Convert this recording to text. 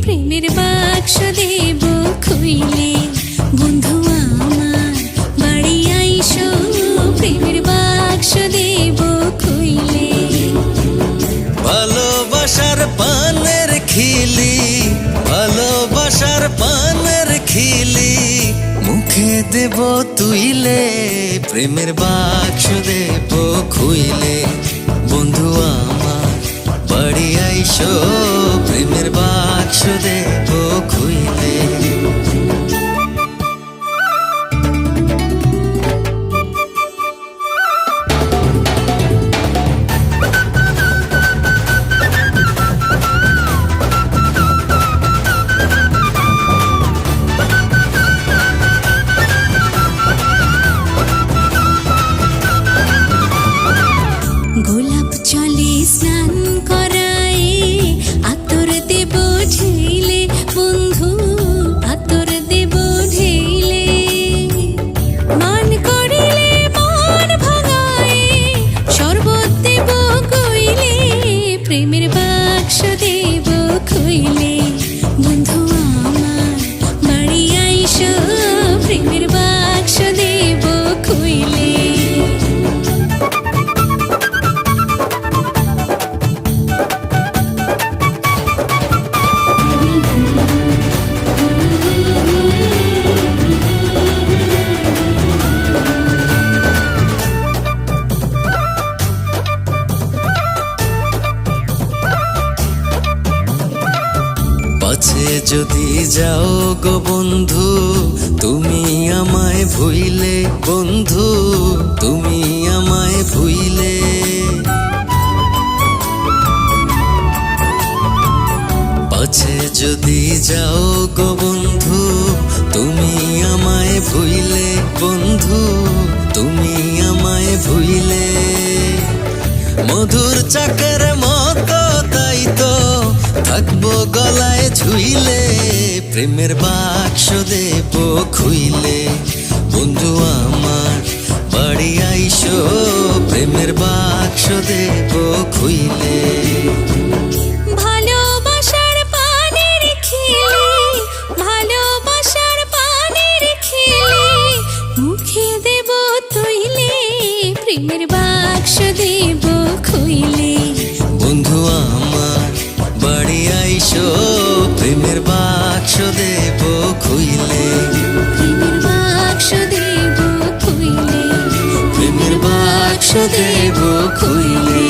প্রেমের বাক্স দেব খুইলে। বন্ধু আমার বাড়ি আইসো, প্রেমের বাক্স দেব খুইলে। ভালোবাসার পানের খিলি, ভালোবাসার পানের খিলি মুখে দেব তুইলে, প্রেমের বাক্স দেব খুইলে। বন্ধু আমার বাড়ি আইসো, প্রেমের বাক্স দেব খুইলে। গোলাপ চলে স্নান করায়, আতর দেব ঢেলে। বন্ধু আতর দেব ঢেলে। মান করিলে মন ভাঙায়, শরবত দেব কইলে, প্রেমের বাক্স দেব খুইলে। বন্ধু আমার বাড়ি আইসো, প্রেমের বাক্স দেব খুইলে। পাছে যদি যাও গো বন্ধু, তুমি আমায় ভুইলে। বন্ধু তুমি আমায় ভুইলে। পাছে যদি যাও গো বন্ধু, তুমি আমায় ভুইলে। বন্ধু তুমি আমায় ভুইলে। মধুর চাকের মতো তাই তো থাকবো গলায় ঝুইলে, প্রেমের বাক্স দেব খুইলে। বন্ধু আমার বাড়ি আইসো, প্রেমের বাক্স দেব খুইলে। ভালোবাসার পানের খিলি, ভালোবাসার পানের খিলি মুখে দেব তুইলে, প্রেমের বাক্স দেব খুইলে। বন্ধু আমার বাড়ি আইসো, প্রেমের বাক্স দেব খুইলে। প্রেমের বাক্স দেব খুইলে। প্রেমের বাক্স দেব খুইলে।